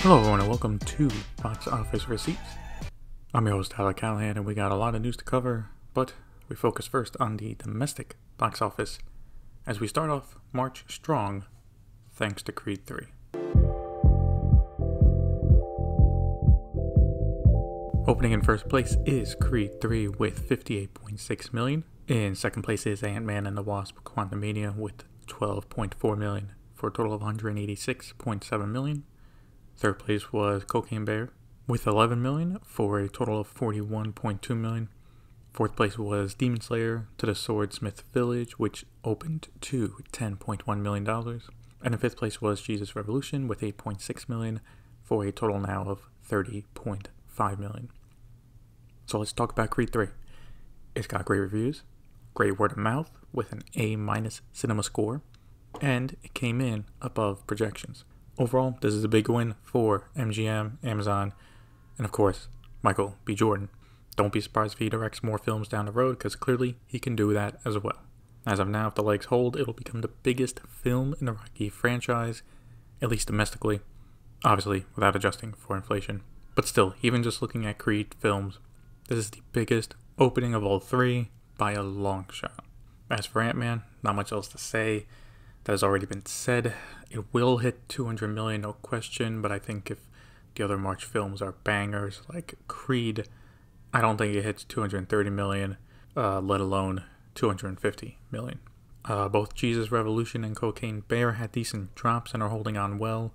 Hello everyone and welcome to Box Office Receipts. I'm your host Tyler Callahan and we got a lot of news to cover, but we focus first on the domestic box office as we start off March strong thanks to Creed 3. Opening in first place is Creed 3 with 58.6 million. In second place is Ant-Man and the Wasp: Quantumania with 12.4 million for a total of 186.7 million. Third place was Cocaine Bear with 11 million for a total of 41.2 million. Fourth place was Demon Slayer to the Swordsmith Village, which opened to $10.1 million. And in fifth place was Jesus Revolution with 8.6 million for a total now of 30.5 million. So let's talk about Creed 3. It's got great reviews, great word of mouth with an A- cinema score, and it came in above projections. Overall, this is a big win for MGM, Amazon, and of course, Michael B. Jordan. Don't be surprised if he directs more films down the road, because clearly he can do that as well. As of now, if the legs hold, it'll become the biggest film in the Rocky franchise, at least domestically, obviously without adjusting for inflation. But still, even just looking at Creed films, this is the biggest opening of all three by a long shot. As for Ant-Man, not much else to say. That has already been said. It will hit 200 million, no question, but I think if the other March films are bangers like Creed, I don't think it hits 230 million, let alone 250 million. Both Jesus Revolution and Cocaine Bear had decent drops and are holding on well.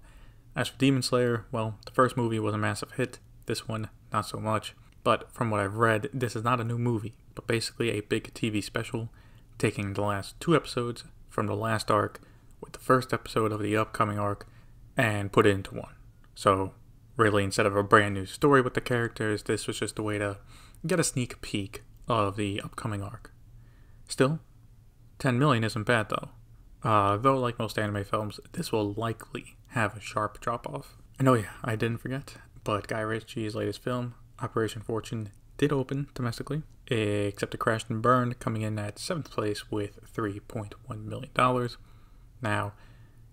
As for Demon Slayer, well, the first movie was a massive hit, this one not so much, but from what I've read, this is not a new movie, but basically a big TV special, taking the last two episodes from the last arc with the first episode of the upcoming arc and put it into one. So really, instead of a brand new story with the characters, this was just a way to get a sneak peek of the upcoming arc. Still, 10 million isn't bad though. Though like most anime films, this will likely have a sharp drop off. And oh yeah, I didn't forget, but Guy Ritchie's latest film, Operation Fortune, did open domestically, except it crashed and burned, coming in at 7th place with $3.1 million. Now,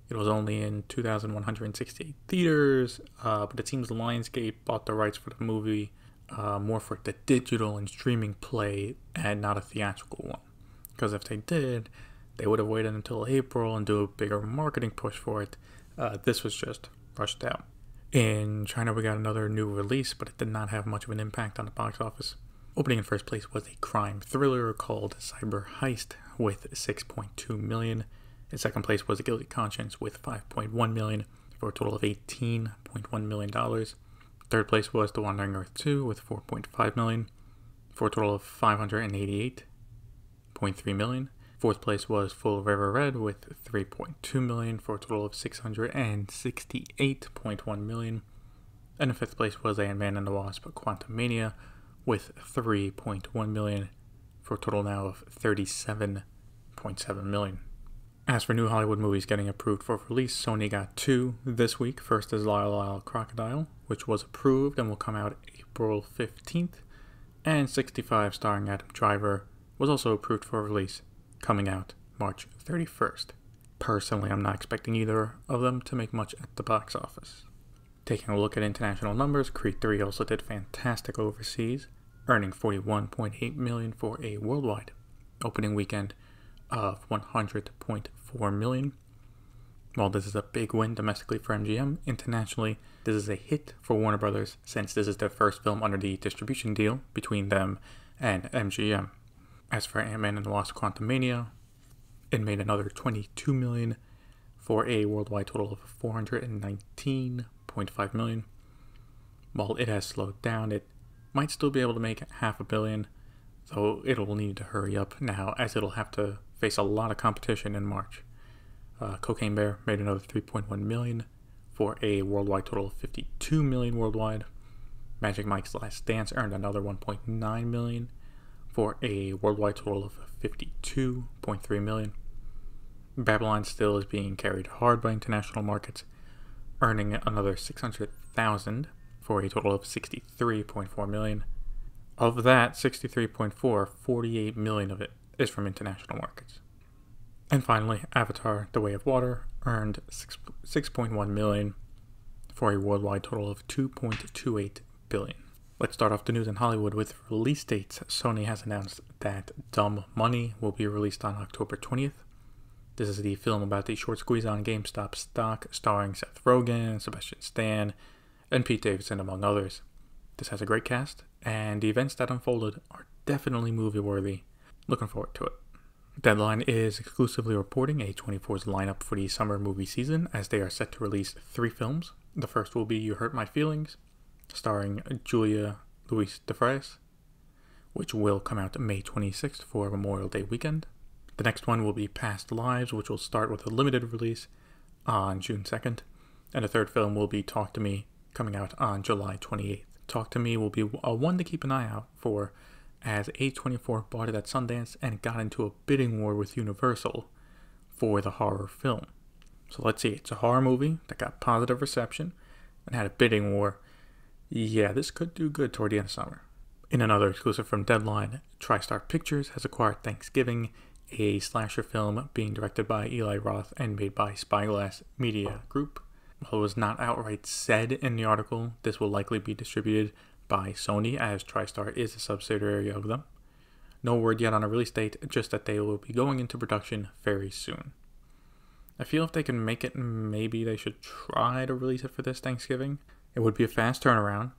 it was only in 2,168 theaters, but it seems Lionsgate bought the rights for the movie more for the digital and streaming play and not a theatrical one. Because if they did, they would have waited until April and do a bigger marketing push for it. This was just rushed out. In China, we got another new release, but it did not have much of an impact on the box office. Opening in first place was a crime thriller called Cyber Heist with 6.2 million. In second place was A Guilty Conscience with 5.1 million for a total of $18.1 million. Third place was The Wandering Earth 2 with 4.5 million for a total of $588.3 million. Fourth place was Full River Red with 3.2 million for a total of $668.1 million. And in fifth place was Ant-Man and the Wasp: Quantumania with 3.1 million for a total now of $37.7 million. As for new Hollywood movies getting approved for release, Sony got two this week. First is Lyle Lyle Crocodile, which was approved and will come out April 15th. And 65 starring Adam Driver was also approved for release, coming out March 31st. Personally, I'm not expecting either of them to make much at the box office. Taking a look at international numbers, Creed 3 also did fantastic overseas, earning 41.8 million for a worldwide opening weekend of 100.4 million. While this is a big win domestically for MGM, internationally, this is a hit for Warner Brothers since this is their first film under the distribution deal between them and MGM. As for Ant-Man and the Wasp: Quantumania, it made another 22 million for a worldwide total of 419.5 million. While it has slowed down, it might still be able to make $500 million, though it'll need to hurry up now as it'll have to face a lot of competition in March. Cocaine Bear made another 3.1 million for a worldwide total of 52 million worldwide. Magic Mike's Last Dance earned another 1.9 million for a worldwide total of 52.3 million. Babylon still is being carried hard by international markets, earning another 600,000 for a total of 63.4 million. Of that 63.4, 48 million of it is from international markets. And finally, Avatar: The Way of Water earned 6.1 million for a worldwide total of $2.28 billion. Let's start off the news in Hollywood with release dates. Sony has announced that Dumb Money will be released on October 20th. This is the film about the short squeeze on GameStop stock, starring Seth Rogen, Sebastian Stan, and Pete Davidson, among others. This has a great cast, and the events that unfolded are definitely movie-worthy. Looking forward to it. Deadline is exclusively reporting A24's lineup for the summer movie season, as they are set to release 3 films. The first will be You Hurt My Feelings, starring Julia Louis-Dreyfus, which will come out May 26th for Memorial Day weekend. The next one will be Past Lives, which will start with a limited release on June 2nd. And the third film will be Talk to Me, coming out on July 28th. Talk to Me will be a one to keep an eye out for, as A24 bought it at Sundance and got into a bidding war with Universal for the horror film. So let's see, it's a horror movie that got positive reception and had a bidding war. Yeah, this could do good toward the end of summer. In another exclusive from Deadline, TriStar Pictures has acquired Thanksgiving, a slasher film being directed by Eli Roth and made by Spyglass Media Group. While it was not outright said in the article, this will likely be distributed by Sony, as TriStar is a subsidiary of them. No word yet on a release date, just that they will be going into production very soon. I feel if they can make it, maybe they should try to release it for this Thanksgiving. It would be a fast turnaround,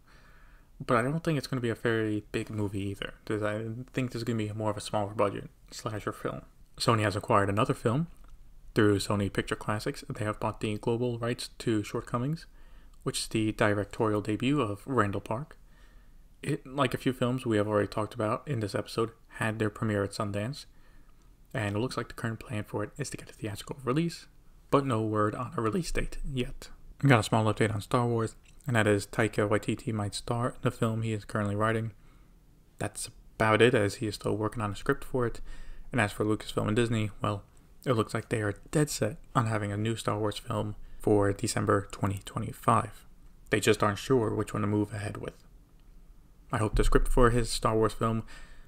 but I don't think it's going to be a very big movie either. I think this is going to be more of a smaller budget slasher film. Sony has acquired another film through Sony Picture Classics. They have bought the global rights to Shortcomings, which is the directorial debut of Randall Park. It, like a few films we have already talked about in this episode, had their premiere at Sundance, and it looks like the current plan for it is to get a theatrical release, but no word on a release date yet. I got a small update on Star Wars, and that is Taika Waititi might star in the film he is currently writing. That's about it, as he is still working on a script for it. And as for Lucasfilm and Disney, well, it looks like they are dead set on having a new Star Wars film for December 2025. They just aren't sure which one to move ahead with. I hope the script for his Star Wars film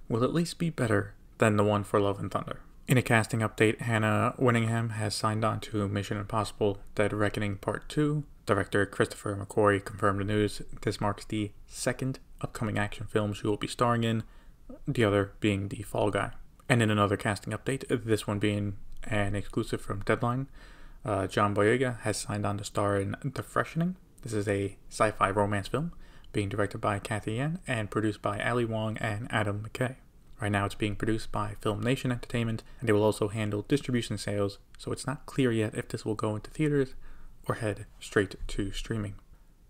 will at least be better than the one for Love and Thunder. In a casting update, Hannah Winningham has signed on to Mission Impossible Dead Reckoning Part 2. Director Christopher McQuarrie confirmed the news. This marks the second upcoming action film she will be starring in, the other being The Fall Guy. And in another casting update, this one being an exclusive from Deadline, John Boyega has signed on to star in The Freshening. This is a sci-fi romance film being directed by Cathy Yan and produced by Ali Wong and Adam McKay. Right now it's being produced by Film Nation Entertainment, and they will also handle distribution sales, so it's not clear yet if this will go into theaters or head straight to streaming.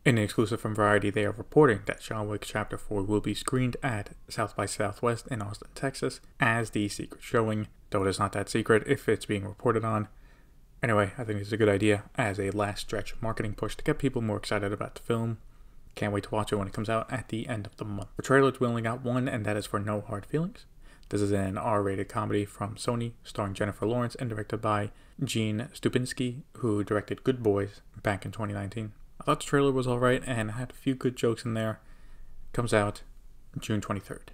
In an exclusive from Variety, they are reporting that John Wick Chapter 4 will be screened at South by Southwest in Austin, Texas, as the secret showing, though it is not that secret if it's being reported on. Anyway, I think it's a good idea as a last-stretch marketing push to get people more excited about the film. Can't wait to watch it when it comes out at the end of the month. For trailers, we only got one, and that is for No Hard Feelings. This is an R-rated comedy from Sony, starring Jennifer Lawrence and directed by Gene Stupinski, who directed Good Boys back in 2019. I thought the trailer was alright and had a few good jokes in there. Comes out June 23rd.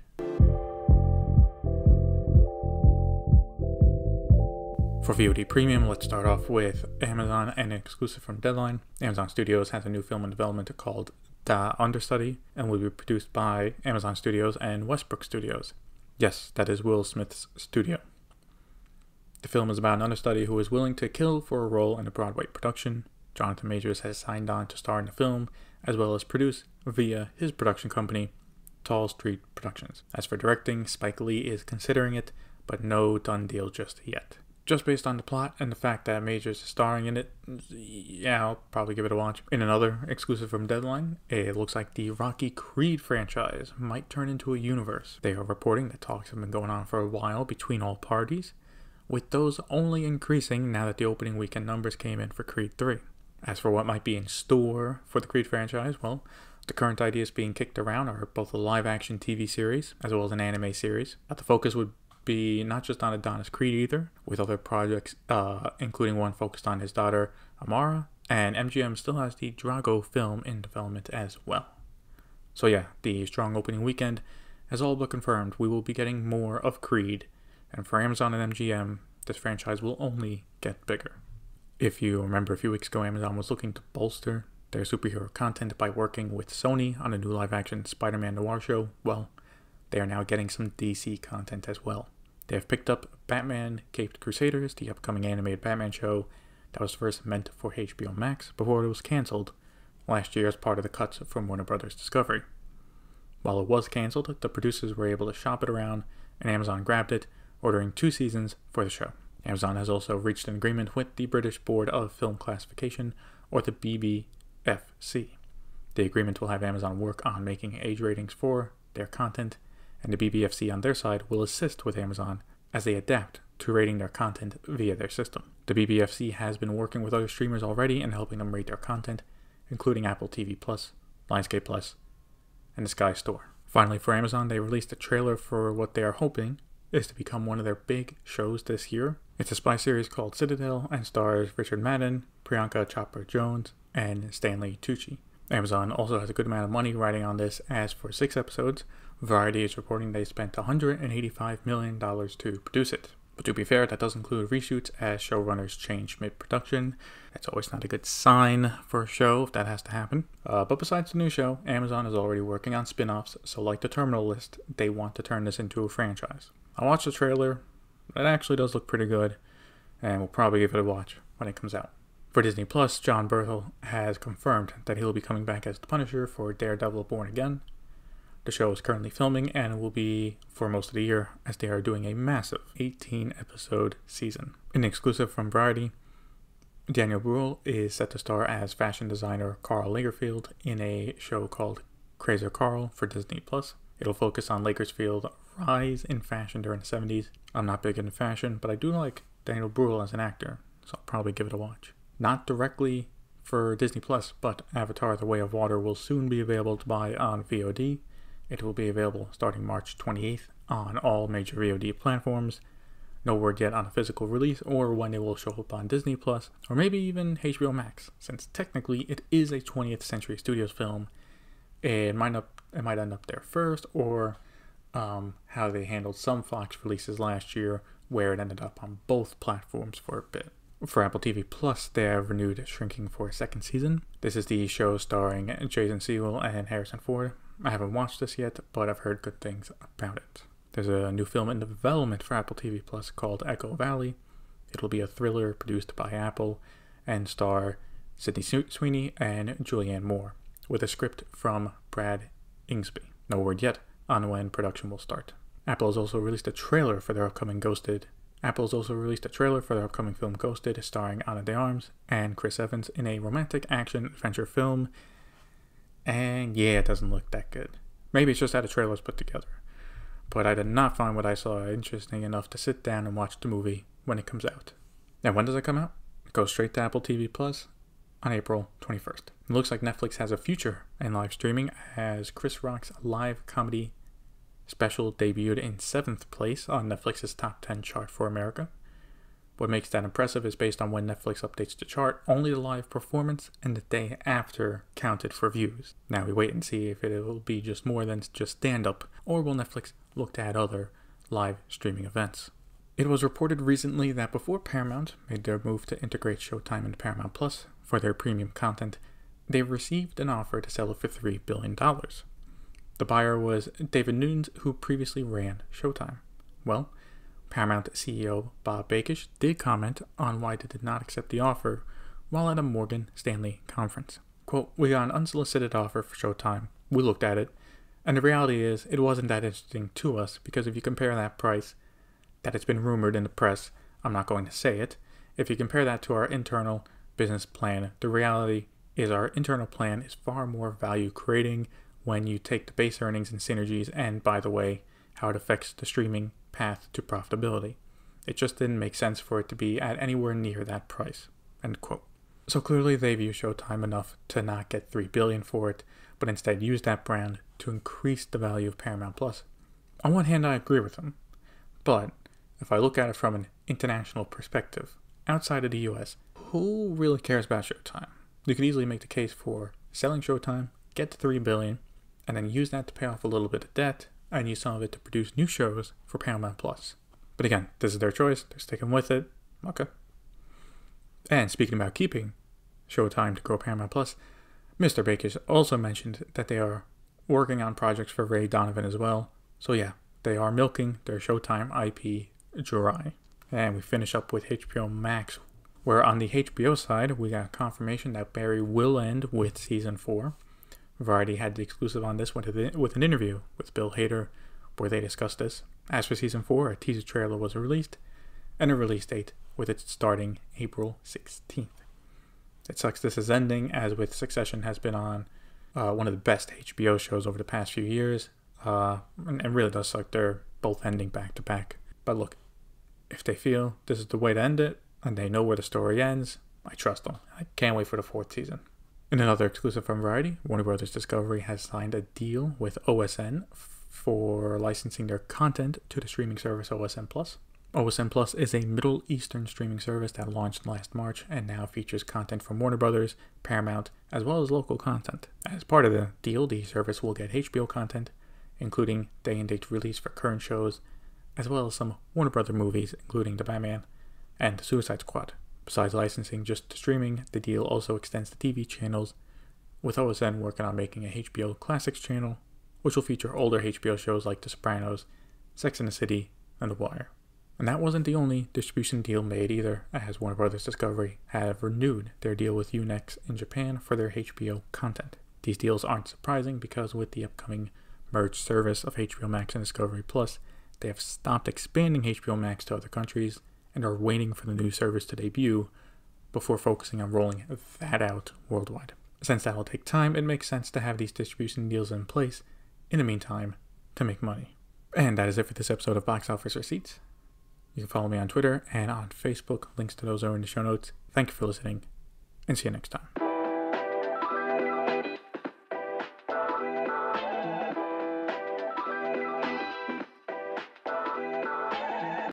For VOD Premium, let's start off with Amazon and an exclusive from Deadline. Amazon Studios has a new film in development called The Understudy and will be produced by Amazon Studios and Westbrook Studios. Yes, that is Will Smith's studio. The film is about an understudy who is willing to kill for a role in a Broadway production. Jonathan Majors has signed on to star in the film, as well as produce via his production company, Tall Street Productions. As for directing, Spike Lee is considering it, but no done deal just yet. Just based on the plot and the fact that Majors is starring in it, yeah, I'll probably give it a watch. In another exclusive from Deadline, it looks like the Rocky Creed franchise might turn into a universe. They are reporting that talks have been going on for a while between all parties, with those only increasing now that the opening weekend numbers came in for Creed 3. As for what might be in store for the Creed franchise, well, the current ideas being kicked around are both a live-action TV series as well as an anime series. The focus would be not just on Adonis Creed either, with other projects, including one focused on his daughter Amara, and MGM still has the Drago film in development as well. So yeah, the strong opening weekend has all but confirmed we will be getting more of Creed, and for Amazon and MGM, this franchise will only get bigger. If you remember a few weeks ago, Amazon was looking to bolster their superhero content by working with Sony on a new live-action Spider-Man noir show, well, they are now getting some DC content as well. They have picked up Batman Caped Crusaders, the upcoming animated Batman show that was first meant for HBO Max before it was cancelled last year as part of the cuts from Warner Brothers Discovery. While it was cancelled, the producers were able to shop it around, and Amazon grabbed it, ordering 2 seasons for the show. Amazon has also reached an agreement with the British Board of Film Classification, or the BBFC. The agreement will have Amazon work on making age ratings for their content, and the BBFC on their side will assist with Amazon as they adapt to rating their content via their system. The BBFC has been working with other streamers already and helping them rate their content, including Apple TV+, Lionsgate+, and the Sky Store. Finally, for Amazon, they released a trailer for what they are hoping is to become one of their big shows this year. It's a spy series called Citadel and stars Richard Madden, Priyanka Chopra Jones, and Stanley Tucci. Amazon also has a good amount of money riding on this, as for 6 episodes, Variety is reporting they spent $185 million to produce it. But to be fair, that does include reshoots as showrunners change mid-production. That's always not a good sign for a show if that has to happen. But besides the new show, Amazon is already working on spin-offs, so like the Terminal List, they want to turn this into a franchise. I watched the trailer. It actually does look pretty good, and we'll probably give it a watch when it comes out. For Disney+, John Bernthal has confirmed that he'll be coming back as the Punisher for Daredevil Born Again. The show is currently filming and will be for most of the year, as they are doing a massive 18-episode season. An exclusive from Variety, Daniel Bruhl is set to star as fashion designer Karl Lagerfeld in a show called Crazy Karl for Disney+. It'll focus on Lagerfeld's rise in fashion during the 70s. I'm not big into fashion, but I do like Daniel Bruhl as an actor, so I'll probably give it a watch. Not directly for Disney+, but Avatar: The Way of Water will soon be available to buy on VOD. It will be available starting March 28th on all major VOD platforms. No word yet on a physical release or when it will show up on Disney+, or maybe even HBO Max, since technically it is a 20th Century Studios film. It might end up there first, or how they handled some Fox releases last year, where it ended up on both platforms for a bit. For Apple TV Plus, they have renewed Shrinking for a 2nd season. This is the show starring Jason Segel and Harrison Ford. I haven't watched this yet, but I've heard good things about it. There's a new film in development for Apple TV Plus called Echo Valley. It'll be a thriller produced by Apple and star Sydney Sweeney and Julianne Moore, with a script from Brad Ingsby. No word yet on when production will start. Apple has also released a trailer for their upcoming film Ghosted, starring Ana de Armas and Chris Evans in a romantic action-adventure film. And yeah, it doesn't look that good. Maybe it's just how the trailer was put together. But I did not find what I saw interesting enough to sit down and watch the movie when it comes out. And when does it come out? It goes straight to Apple TV Plus on April 21st. It looks like Netflix has a future in live streaming, as Chris Rock's live comedy special debuted in 7th place on Netflix's top 10 chart for America. What makes that impressive is based on when Netflix updates the chart, only the live performance and the day after counted for views. Now we wait and see if it will be just more than just stand-up, or will Netflix look to add other live streaming events. It was reported recently that before Paramount made their move to integrate Showtime into Paramount Plus for their premium content, they received an offer to sell it for $3 billion. The buyer was David Nunes, who previously ran Showtime. Well, Paramount CEO Bob Bakish did comment on why they did not accept the offer while at a Morgan Stanley conference. Quote, "We got an unsolicited offer for Showtime. We looked at it, and the reality is it wasn't that interesting to us, because if you compare that price, that it's been rumored in the press, I'm not going to say it, if you compare that to our internal business plan, the reality is our internal plan is far more value creating when you take the base earnings and synergies, and by the way, how it affects the streaming path to profitability. It just didn't make sense for it to be at anywhere near that price." End quote. So clearly they view Showtime enough to not get $3 billion for it, but instead use that brand to increase the value of Paramount Plus. On one hand, I agree with them, but if I look at it from an international perspective, outside of the US, who really cares about Showtime? You could easily make the case for selling Showtime, get to $3 billion, and then use that to pay off a little bit of debt, and use some of it to produce new shows for Paramount Plus. But again, this is their choice. They're sticking with it. Okay. And speaking about keeping Showtime to grow Paramount Plus, Mr. Baker also mentioned that they are working on projects for Ray Donovan as well. So yeah, they are milking their Showtime IP dry. And we finish up with HBO Max, where on the HBO side, we got confirmation that Barry will end with Season 4. Variety had the exclusive on this with an interview with Bill Hader, where they discussed this. As for Season 4, a teaser trailer was released, and a release date, with it starting April 16th. It sucks this is ending, as with Succession has been on one of the best HBO shows over the past few years, and it really does suck they're both ending back to back. But look, if they feel this is the way to end it, and they know where the story ends, I trust them. I can't wait for the 4th season. In another exclusive from Variety, Warner Bros. Discovery has signed a deal with OSN for licensing their content to the streaming service OSN Plus. OSN Plus is a Middle Eastern streaming service that launched last March and now features content from Warner Bros., Paramount, as well as local content. As part of the deal, the service will get HBO content, including day and date release for current shows, as well as some Warner Bros. Movies, including The Batman and The Suicide Squad. Besides licensing just to streaming, the deal also extends to TV channels, with OSN working on making a HBO Classics channel, which will feature older HBO shows like The Sopranos, Sex and the City, and The Wire. And that wasn't the only distribution deal made either, as Warner Bros. Discovery have renewed their deal with Unext in Japan for their HBO content. These deals aren't surprising because with the upcoming merged service of HBO Max and Discovery Plus, they have stopped expanding HBO Max to other countries and are waiting for the new service to debut before focusing on rolling that out worldwide. Since that will take time, it makes sense to have these distribution deals in place in the meantime to make money. And that is it for this episode of Box Office Receipts. You can follow me on Twitter and on Facebook. Links to those are in the show notes. Thank you for listening, and see you next time.